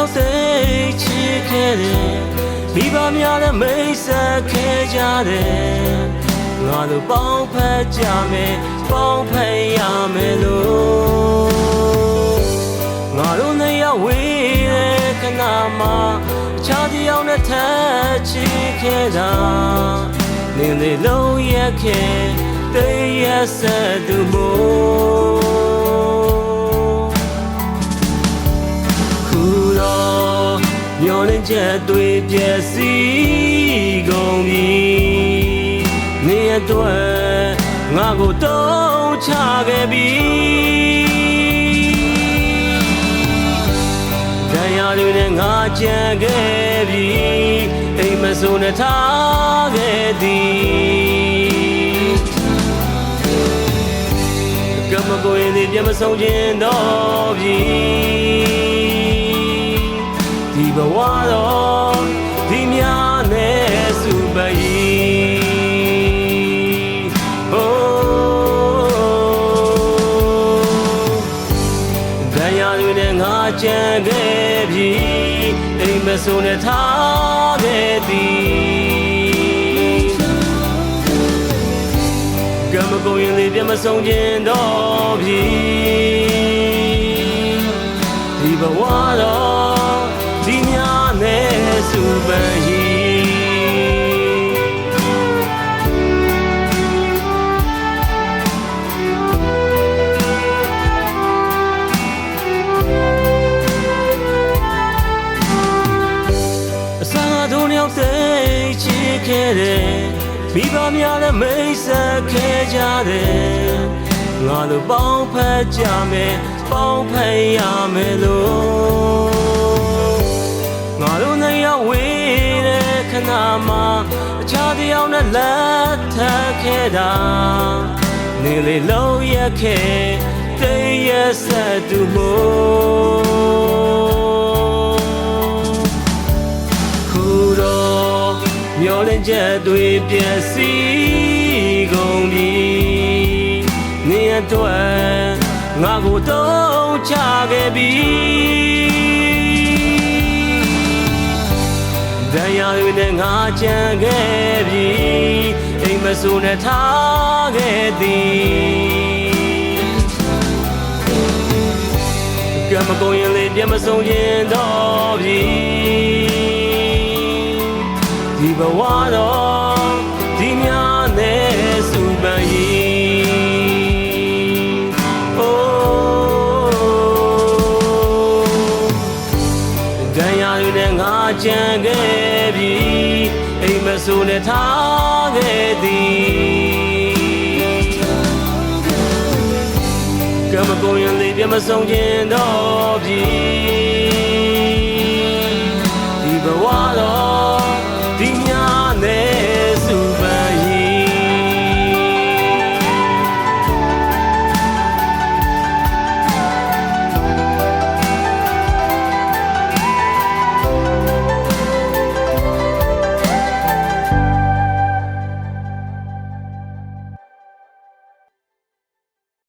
ရောက်သိချစ်ခဲ့တယ်မိဘများလည်းမိတ်ဆက်ခဲ့ကြတယ်ငါတို့ပေါင်းဖက်ကြမယ်ပေါင်းဖက်ရမယ်လို့ငါတို့နှစ်ယောက်ဝေးတဲ့ခဏမှအခြားတစ်ယောက်နဲ့ထပ်ချစ်ခဲ့တာနေလေလုံးရက်ခဲ့တေးရဆက်သူမို့ခုတော့မျောလင်းချက်တွေပြည့်စည်ကုန်ပြီနေအတွက်ငါကိုတုံးချခဲ့ပြီတရားတွေနဲ့ငါကြံခဲ့ပြီအိမ်မဆိုးနဲ့ထားခဲ့သည်ကမကိုရင်ဒီပြမဆုံးခြင်းတော့ပြီဒီဘဝတော့ဒီများနဲ့စုပရီကြံခဲ့ပြီအိမ်မဆိုးနဲ့ထားခဲ့သည်ကမကုန်ရင်လေပြမဆုံးခြင်းတော့ပြီဒီဘဝတော့ဒီများနဲ့စုပရီတို့နှစ်ယောက်သိချစ်ခဲ့တယ်မိဘများလည်းမိတ်ဆက်ခဲ့ကြတယ်ငါတို့ပေါင်းဖက်ကြမယ်ပေါင်းဖက်ရမယ်လို့ငါတို့နှစ်ယောက်ဝေးတဲ့ခဏမှအခြားတစ်ယောက်နဲ့လက်ထပ်ခဲ့တာနေလေလုံးရက်ခဲ့တေးရဆက်သူမို့မျောလင်းချက်တွေပြည့်စည်ကုန်ပြီနေအတွက်ငါကိုတုံးချခဲ့ပြီတရားတွေနဲ့ငါကြံခဲ့ပြီအိမ်မဆိုးနဲ့ထားခဲ့သည်ကမကုန်ရင်လေပြမဆုံးခြင်းတော့ပြီဒီဘဝတော့ဒီများနဲ့စုပန်ရီတရားတွေနဲ့ငါကြံခဲ့ပြီအိမ်မဆိုးနဲ့ထားခဲ့သည်ကမကုန်ရင်လေပြမဆုံးခြင်းတော့ပြီဒီဘဝတော့ဒီများနဲ့